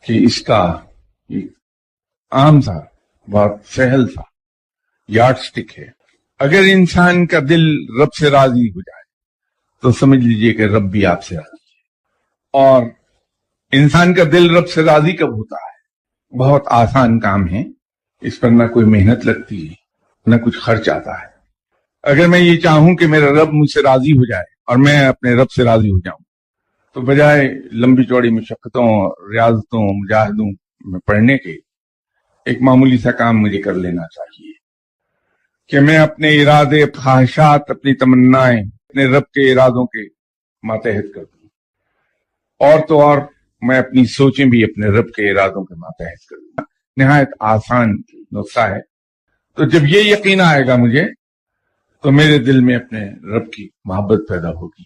کہ اس کا ایک عام سا بہت سہل سا یارڈ سٹک ہے. اگر انسان کا دل رب سے راضی ہو جائے تو سمجھ لیجئے کہ رب بھی آپ سے راضی ہے. اور انسان کا دل رب سے راضی کب ہوتا ہے؟ بہت آسان کام ہے، اس پر نہ کوئی محنت لگتی ہے، نہ کچھ خرچ آتا ہے. اگر میں یہ چاہوں کہ میرا رب مجھ سے راضی ہو جائے اور میں اپنے رب سے راضی ہو جاؤں، تو بجائے لمبی چوڑی مشقتوں، ریاضتوں، مجاہدوں میں پڑھنے کے، ایک معمولی سا کام مجھے کر لینا چاہیے کہ میں اپنے ارادے، خواہشات، اپنی تمنائیں اپنے رب کے ارادوں کے ماتحت کر دوں، اور تو اور میں اپنی سوچیں بھی اپنے رب کے ارادوں کے ماتحت کر دوں. نہایت آسان نسخہ ہے. تو جب یہ یقین آئے گا مجھے، تو میرے دل میں اپنے رب کی محبت پیدا ہوگی.